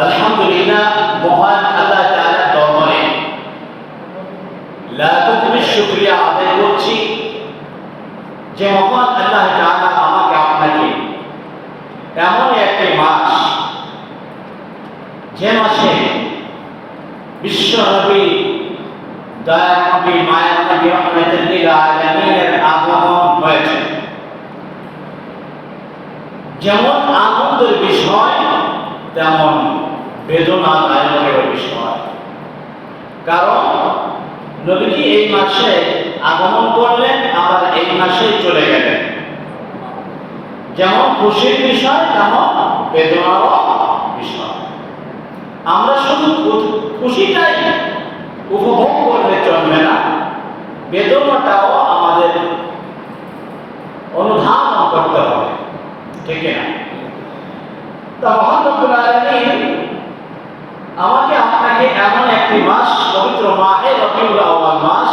আলহামদুলিল্লাহ, মহান আল্লাহ তাআলার দরবারে লাখো শুকরিয়া আদায় করছি যে মহান আল্লাহ তাআলা আমাকে আপনাকে এমন একটি মাস, যে মাসে বিশ্ব নবী, দয়ার নবী, মায়ের নবী, রহমাতুল লিল আলামিনের আগমন হয়েছে। যেমন আনন্দের বিষয় তেমন বেদনাদায়কের বিষয়, কারণ নবীজি এই মাসে আগমন করলেন, আবার এই মাসেই চলে গেলেন। যেমন খুশির বিষয় তেমন বেদনারও বিষয়। আমরা শুধু খুশিটাই উপভোগ করলে চলবে না, বেদনাটাও আমাদের অনুধাবন করতে হবে, ঠিক না? তা মহান রব্বুল আলামিন আমাকে আপনাকে এমন একটি মাস, পবিত্র মাহে রবিউল আউয়াল মাস,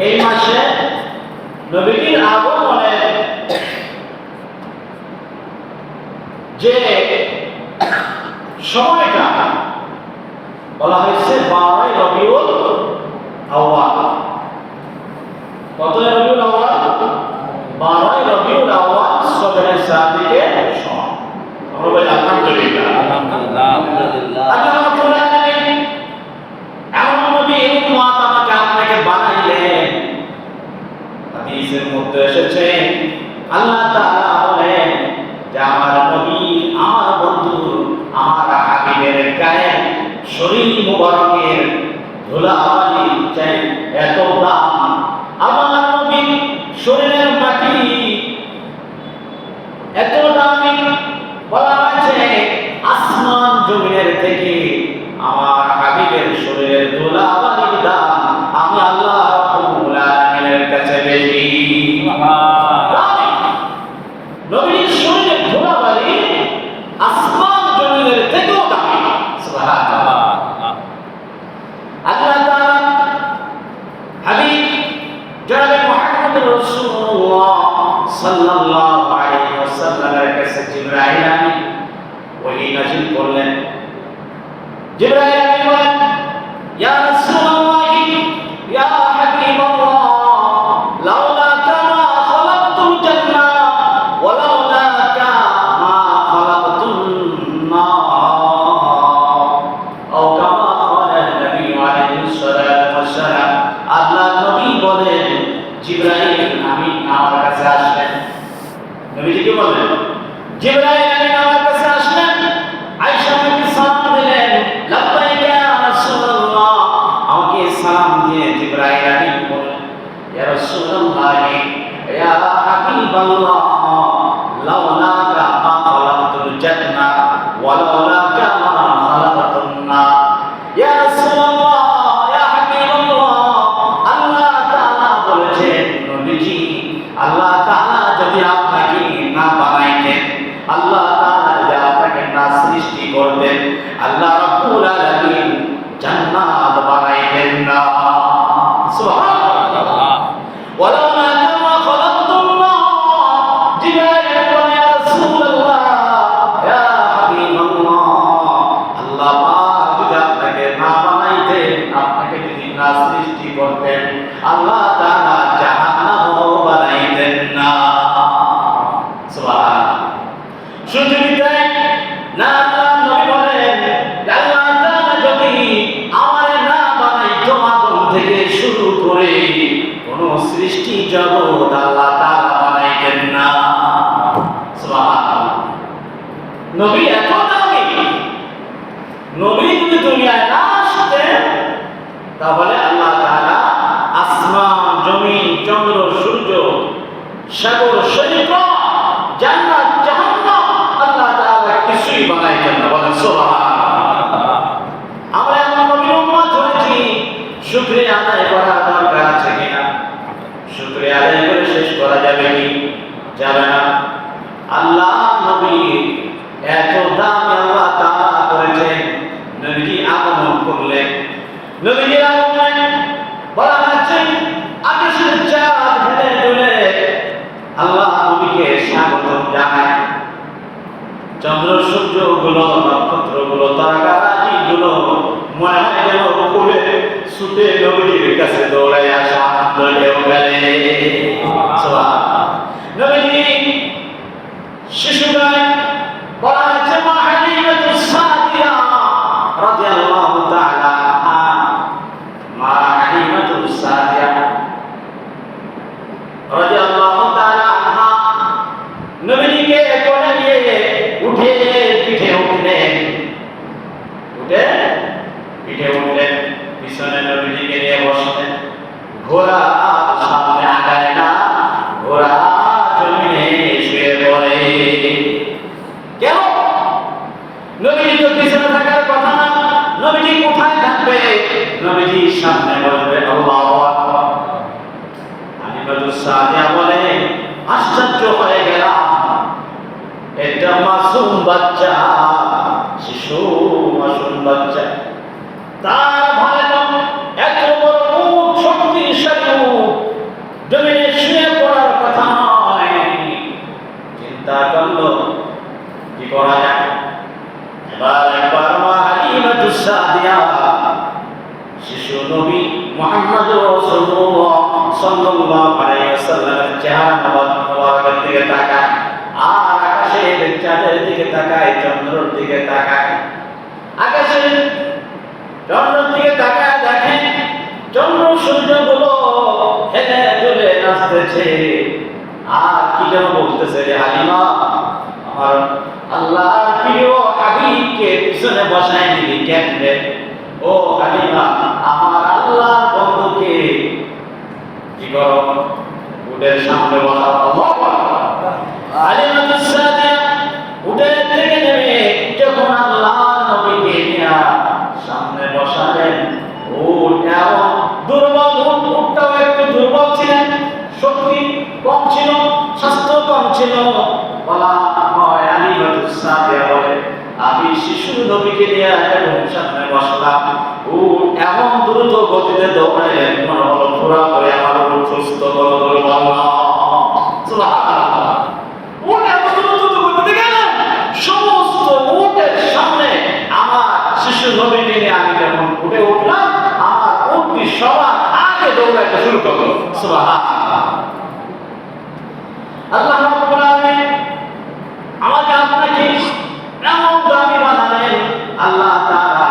এই মাসে নবীর আগমনের যে সময়টা বলা হয়েছে 12 রবিউল আউয়াল। কত রবিউল আউয়াল? 12 রবিউল আউয়াল সবের সাদিকের সময়। আমরা বলি আলহামদুলিল্লাহ, আলহামদুলিল্লাহ। আল্লাহ রাব্বুল আলামিন এমন নবী উম্মত আমাকে আপনাকে বানাইলেন। হাদিসের মধ্যে এসেছে আল্লাহ তাআলা বলেন যে আমার নবী, আমার বন্ধু, আমার হাবিবের গায়ে শরীর মুবারকের ধুলাবালি চাই এত দাম। আমার নবী শরীরের মাটি এত দামি, বলা হয়েছে আসমান জমিনের থেকে আমার হাবিবের শরীরের ধুলাবালির দাম আমি আল্লাহ রাব্বুল আলামিনের কাছে বেশি। নবীর শরীরের ধুলাবালি আসমান জমিনের থেকেও দামি। সুবহানাল্লাহ। আল্লাহ তাআলা হাবিব জনাবে মুহাম্মদ রাসূলুল্লাহ সাল্লাল্লাহু আলাইহি ওয়াসাল্লামের কাছে জিবরাইল আমিন ওহী নাযিল করলেন। জিবরাইল আমিন বলেন, ইয়া রাসূলুল্লাহ, ইয়া হাবিবাল্লাহ, লাউলাকা মা খালাকতুল জান্নাহ ওয়া লাউলাকা মা খালাকতুন নার। আও কামা ক্বালা নবী আলাইহিস সালাতু ওয়াস সালাম। আল্লাহ নবী বলেন, জিবরাইল আমিন আমার কাছে আসলেন। নবীজি কি বললেন? জিবরাইল আমিন আমার কাছে আসলেন, আয়েশা আমাকে সালাম দিলেন, লাব্বাইকা ইয়া রাসূলুল্লাহ। আমাকে সালাম দিয়ে জিবরাইল আমিন বললেন, ইয়া রাসূলুল্লাহ, ইয়া হাবিবাল্লাহ, লাউলাকা মা খালাকতুল জান্নাহ ওয়া লাউলাকা মা খালাকতুন নার। ইয়া রাসূলুল্লাহ, ইয়া হাবিবাল্লাহ, আল্লাহ তাআলা বলেছেন, নবীজি, আল্লাহ তাআলা যদি আপনাকে না বানাইতেন, আল্লাহ তাআলা যদি আপনাকে না সৃষ্টি করতেন, আল্লাহ রাব্বুল আলামিন জান্নাত বানাইতেন না। সুবহানাল্লাহ। ওয়ালাউলাকা মা খালাকতুন নার। জিবরাইল বলে, ইয়া রাসূলুল্লাহ, ইয়া হাবিবাল্লাহ, আল্লাহ পাক যদি আপনাকে না বানাইতেন, আপনাকে যদি না সৃষ্টি করতেন, আল্লাহ তাআলা জাহান্নামও বানাইতেন না। সুবহানাল্লাহ। শুধু তাই না, আল্লাহ নবী বলেন, আল্লাহ তাআলা যদি আমারে না বানাইতো, আদম থেকে শুরু করে কোন সৃষ্টি জগৎ আল্লাহ তাআলা বানাইতেন না। সুবহানাল্লাহ। নবী এত দামি, নবী যদি দুনিয়ায় না আসতেন, তাহলে আল্লাহ তাআলা আসমান, জমিন, চন্দ্র, সূর্য, সাগর, সৈকত, জান্নাত, জাহান্নাম আল্লাহ তাআলা কিছুই বানাইতেন না। বলেন সুবহানাল্লাহ। আমরা এমন নবীর উম্মত হয়েছি, শুকরিয়া আদায় করা দরকার আছে কিনা? শুকরিয়া আদায় করে শেষ করা যাবে কি? যাবে না। আল্লাহ নবী এত দাম আল্লাহ তাআলা করেছেন, নবীজি আগমন করলেন। নবীজির আগমনে বলা হচ্ছে আকাশের চাঁদ হেলে দুলে আল্লাহ নবীকে স্বাগত জানায়, চন্দ্র সূর্যগুলো, নক্ষত্রগুলো, তারকারাজিগুলো মনে হয় যেন উপরে ছুটে নবীজির কাছে দৌড়ায় আসা আনন্দ ঢেউ ফেলে। নবীজি শিশুরাই বলা হয়েছে মা হালিমাতুস সাদিয়া রাদিয়াল্লাহু তাআলা আনহা, মা হালিমাতুস সাদিয়া রাদিয়াল্লাহু তাআলা আনহা নবীজিকে কোলে নিয়ে উঠে পিঠে উঠলেন, পিছনে নবীজিকে নিয়ে বসলেন। ঘোড়া সামনে আগায় না, ঘোড়া জমিনে শুয়ে পড়ে। কেন? নবীজি তো পিছনে থাকার কথা না, নবীজি কোথায় থাকবে? নবীজি সামনে বসবে। আল্লাহু আকবার। হালিমাতুস সাদিয়া বলে, আশ্চর্য হয়ে গেলাম, একটা মাসুম বাচ্চা, শিশু মাসুম বাচ্চা, তার ভয়ে এত বড় উট, শক্তিশালী উট জমিনে শুয়ে পড়ার কথা নয়। চিন্তা করলো কি করা যায়। একবার মা হালিমাতুস সাদিয়া শিশু নবী মুহাম্মদ রাসূলুল্লাহ সাল্লাল্লাহু আলাইহি ওয়াসাল্লামের চেহারা মোবারকের দিকে তাকায়, আর আকাশের চাঁদের দিকে তাকায়, চন্দ্রের দিকে তাকায়। আকাশের চন্দ্রের দিকে তাকায় দেখেন চন্দ্র সূর্যগুলো হেলে দুলে নাচতেছে, আর কি যেন বলতেছে, রে হালিমা, আমার আল্লাহর প্রিয় হাবিবকে পিছনে বসায় দিবি কেমনে? ও হালিমা, আমার আল্লাহর বন্ধুকে কি করো, উটের সামনে বসাও। হালিমাতুস সাদিয়া উটের থেকে নেমে যখন আল্লাহর নবীকে নিয়ে সামনে বসালেন, উট এমন দুর্বল, উটটাও একটু দুর্বল ছিলেন, শক্তি কম ছিল, স্বাস্থ্য কম ছিল। বলা হয় হালিমাতুস সাদিয়া বলে, আমি শিশু নবীকে নিয়ে যখন সামনে বসলাম, উট এমন দ্রুত গতিতে দৌড়াইলেন, মনে হলো পুরা করে আমার উট সুস্থ বড় দুর্বল না। সুবহানাল্লাহ। উট এত দ্রুত গতিতে গেলেন, সমস্ত উটের সামনে আমার শিশু নবীকে নিয়ে আমি যখন উঠে উঠলাম, আমার উটটি সবার আগে দৌড়াইতে শুরু করলো। সুবহানাল্লাহ। আল্লাহ রাব্বুল আলামিন আমাকে আপনাকে এমন দামি বানালেন। আল্লাহ তাআলা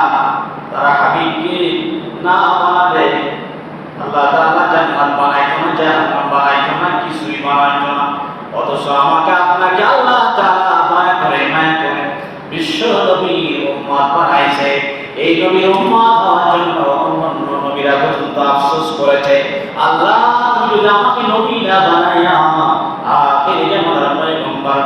তারা হাবিবকে না বানালে আল্লাহ তাআলা জান্নাত বানাইতো না, জাহান্নাম বানাইতো না, কিছুই বানাইতো না। অথচ আমাকে আপনাকে আল্লাহ তাআলা দয়া করে বিশ্ব নবীর উম্মত বানাইছে। এই নবীর উম্মত হওয়ার জন্য অন্যান্য নবীরা পর্যন্ত আফসোস করেছে, আল্লাহ তুমি যদি আমাকে নবী না বানাইয়া আখির জামানার পয়গম্বর